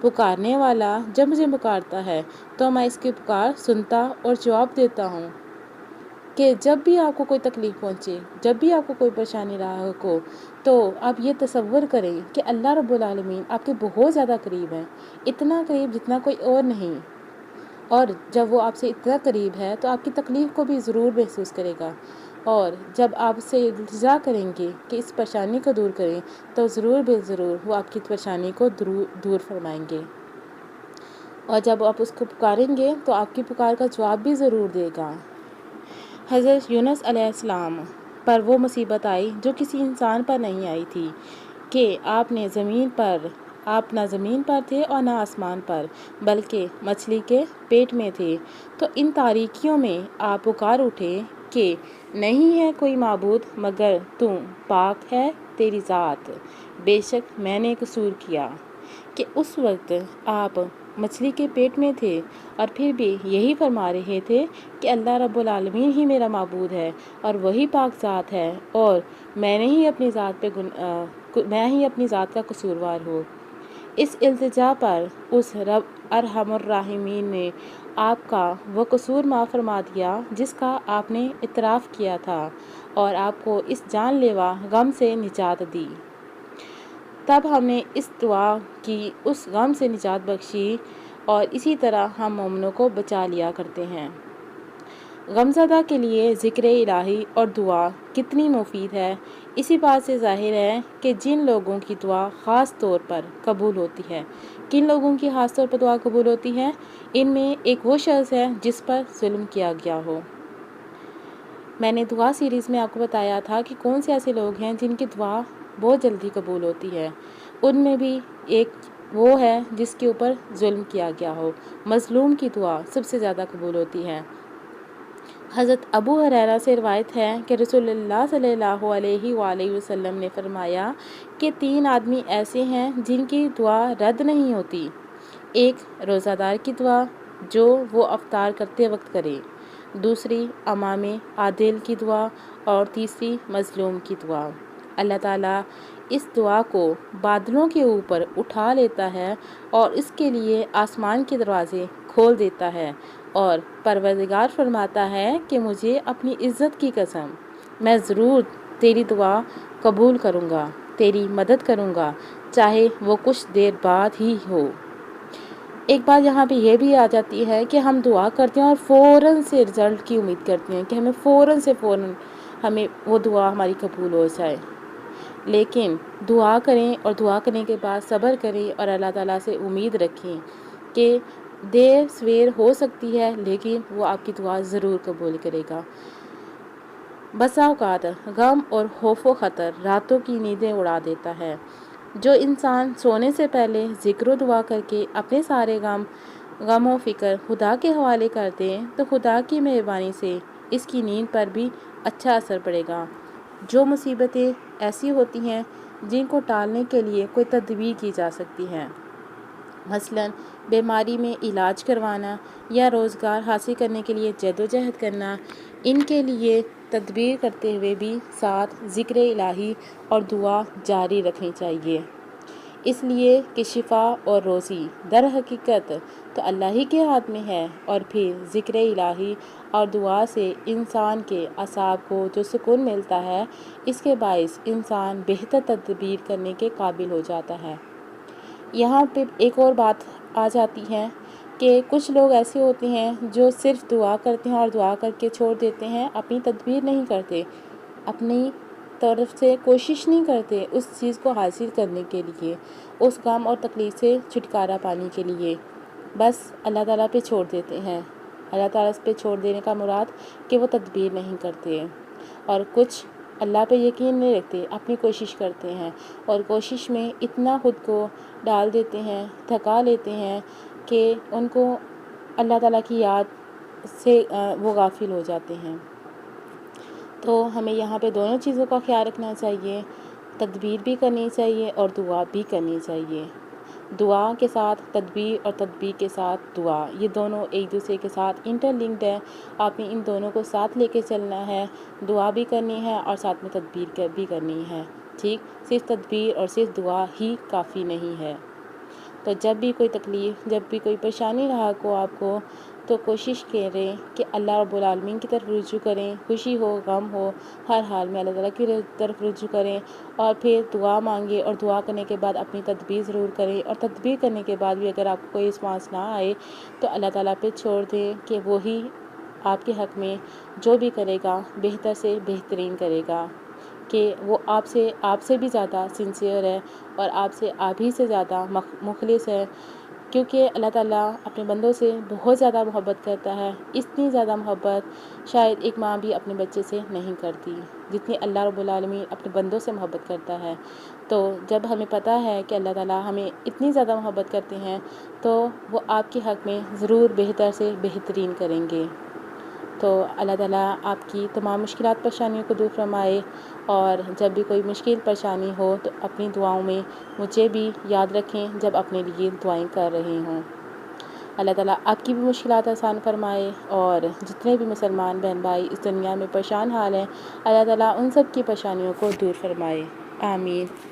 پکارنے والا جب مجھے پکارتا ہے تو میں اس کی پکار سنتا اور جواب دیتا ہوں۔ کہ جب بھی آپ کو کوئی تکلیف پہنچے، جب بھی آپ کو کوئی پریشانی لاحق ہو، تو آپ یہ تصور کریں کہ اللہ رب العالمین آپ کے بہت زیادہ قریب ہیں، اتنا قریب جتنا کوئی اور نہیں۔ اور جب وہ آپ سے اتنا قریب ہے تو آپ کی تکلیف کو بھی ضرور محسوس کرے گا، اور جب آپ سے التجا کریں گے کہ اس پریشانی کو دور کریں تو ضرور بے ضرور وہ آپ کی پریشانی کو دور فرمائیں گے، اور جب آپ اس کو پکاریں گے تو آپ کی پکار کا جواب بھی ضرور دے گا۔ حضرت یونس علیہ السلام پر وہ مصیبت آئی جو کسی انسان پر نہیں آئی تھی کہ آپ نہ زمین پر تھے اور نہ آسمان پر، بلکہ مچھلی کے پیٹ میں تھے۔ تو ان تاریکیوں میں آپ پکار اٹھے کہ نہیں ہے کوئی معبود مگر تو، پاک ہے تیری ذات، بے شک میں نے قصور کیا۔ کہ اس وقت آپ مچھلی کے پیٹ میں تھے اور پھر بھی یہی فرما رہے تھے کہ اللہ رب العالمین ہی میرا معبود ہے اور وہی پاک ذات ہے، اور میں ہی اپنی ذات کا قصوروار ہوں۔ اس التجا پر اس رب ارحم الراحمین نے آپ کا وہ قصور معاف فرما دیا جس کا آپ نے اعتراف کیا تھا، اور آپ کو اس جان لیوا غم سے نجات دی۔ تب ہم نے اس دعا کی اس غم سے نجات بخشی، اور اسی طرح ہم مومنوں کو بچا لیا کرتے ہیں۔ غمزدہ کے لیے ذکر الہی اور دعا کتنی مفید ہے، اسی بات سے ظاہر ہے کہ جن لوگوں کی دعا خاص طور پر قبول ہوتی ہے۔ کن لوگوں کی خاص طور پر دعا قبول ہوتی ہے؟ ان میں ایک وہ شخص ہے جس پر ظلم کیا گیا ہو۔ میں نے دعا سیریز میں آپ کو بتایا تھا کہ کون سے ایسے لوگ ہیں جن کی دعا بہت جلدی قبول ہوتی ہے۔ ان میں بھی ایک وہ ہے جس کے اوپر ظلم کیا گیا ہو۔ مظلوم کی دعا سب سے زیادہ قبول ہوتی ہے۔ حضرت ابو ہریرہ سے روایت ہے کہ رسول اللہ صلی اللہ علیہ وآلہ وسلم نے فرمایا کہ 3 آدمی ایسے ہیں جن کی دعا رد نہیں ہوتی۔ ایک روزہ دار کی دعا جو وہ افطار کرتے وقت کرے، دوسری امام عادل کی دعا، اور تیسری مظلوم کی دعا۔ اللہ تعالیٰ اس دعا کو بادلوں کے اوپر اٹھا لیتا ہے اور اس کے لیے آسمان کے دروازے کھول دیتا ہے، اور پروردگار فرماتا ہے کہ مجھے اپنی عزت کی قسم، میں ضرور تیری دعا قبول کروں گا، تیری مدد کروں گا، چاہے وہ کچھ دیر بعد ہی ہو۔ ایک بات یہاں پہ یہ بھی آ جاتی ہے کہ ہم دعا کرتے ہیں اور فوراً سے رزلٹ کی امید کرتے ہیں کہ ہمیں وہ دعا ہماری قبول ہو جائے، لیکن دعا کریں اور دعا کرنے کے بعد صبر کریں اور اللہ تعالیٰ سے امید رکھیں کہ دیر سویر ہو سکتی ہے لیکن وہ آپ کی دعا ضرور قبول کرے گا۔ بسا اوقات غم اور خوف و خطر راتوں کی نیندیں اڑا دیتا ہے۔ جو انسان سونے سے پہلے ذکر و دعا کر کے اپنے سارے غم و فکر خدا کے حوالے کر دیں تو خدا کی مہربانی سے اس کی نیند پر بھی اچھا اثر پڑے گا۔ جو مصیبتیں ایسی ہوتی ہیں جن کو ٹالنے کے لیے کوئی تدبیر کی جا سکتی ہے، مثلاً بیماری میں علاج کروانا یا روزگار حاصل کرنے کے لیے جدوجہد کرنا، ان کے لیے تدبیر کرتے ہوئے بھی ساتھ ذکر الہی اور دعا جاری رکھنی چاہیے، اس لیے کہ شفا اور روزی در حقیقت تو اللہ ہی کے ہاتھ میں ہے، اور پھر ذکر الہی اور دعا سے انسان کے اعصاب کو جو سکون ملتا ہے، اس کے باعث انسان بہتر تدبیر کرنے کے قابل ہو جاتا ہے۔ یہاں پہ ایک اور بات آ جاتی ہے کہ کچھ لوگ ایسے ہوتے ہیں جو صرف دعا کرتے ہیں اور دعا کر کے چھوڑ دیتے ہیں، اپنی تدبیر نہیں کرتے، اپنی طرف سے کوشش نہیں کرتے اس چیز کو حاصل کرنے کے لیے، اس غم اور تکلیف سے چھٹکارا پانے کے لیے، بس اللہ تعالیٰ پہ چھوڑ دیتے ہیں۔ اللہ تعالیٰ پہ چھوڑ دینے کا مراد کہ وہ تدبیر نہیں کرتے، اور کچھ اللہ پہ یقین نہیں رکھتے، اپنی کوشش کرتے ہیں اور کوشش میں اتنا خود کو ڈال دیتے ہیں، تھکا لیتے ہیں کہ ان کو اللہ تعالیٰ کی یاد سے وہ غافل ہو جاتے ہیں۔ تو ہمیں یہاں پہ دونوں چیزوں کا خیال رکھنا چاہیے، تدبیر بھی کرنی چاہیے اور دعا بھی کرنی چاہیے۔ دعا کے ساتھ تدبیر اور تدبیر کے ساتھ دعا، یہ دونوں ایک دوسرے کے ساتھ انٹر لنکڈ ہے، آپ نے ان دونوں کو ساتھ لے کے چلنا ہے، دعا بھی کرنی ہے اور ساتھ میں تدبیر بھی کرنی ہے، ٹھیک؟ صرف تدبیر اور صرف دعا ہی کافی نہیں ہے۔ تو جب بھی کوئی تکلیف، جب بھی کوئی پریشانی لاحق ہو آپ کو، تو کوشش کریں کہ اللہ رب العالمین کی طرف رجوع کریں، خوشی ہو غم ہو ہر حال میں اللہ تعالیٰ کی طرف رجوع کریں، اور پھر دعا مانگیں، اور دعا کرنے کے بعد اپنی تدبیر ضرور کریں، اور تدبیر کرنے کے بعد بھی اگر آپ کو کوئی رسپانس نہ آئے تو اللہ تعالیٰ پہ چھوڑ دیں کہ وہی آپ کے حق میں جو بھی کرے گا بہتر سے بہترین کرے گا، کہ وہ آپ سے بھی زیادہ سنسیئر ہے، اور آپ ہی سے زیادہ مخلص ہے، کیونکہ اللہ تعالیٰ اپنے بندوں سے بہت زیادہ محبت کرتا ہے۔ اتنی زیادہ محبت شاید ایک ماں بھی اپنے بچے سے نہیں کرتی جتنی اللہ رب العالمین اپنے بندوں سے محبت کرتا ہے۔ تو جب ہمیں پتہ ہے کہ اللہ تعالیٰ ہمیں اتنی زیادہ محبت کرتے ہیں تو وہ آپ کے حق میں ضرور بہتر سے بہترین کریں گے۔ تو اللہ تعالیٰ آپ کی تمام مشکلات پریشانیوں کو دور فرمائے، اور جب بھی کوئی مشکل پریشانی ہو تو اپنی دعاؤں میں مجھے بھی یاد رکھیں جب اپنے لیے دعائیں کر رہے ہوں۔ اللہ تعالیٰ آپ کی بھی مشکلات آسان فرمائے، اور جتنے بھی مسلمان بہن بھائی اس دنیا میں پریشان حال ہیں اللہ تعالیٰ ان سب کی پریشانیوں کو دور فرمائے، آمین۔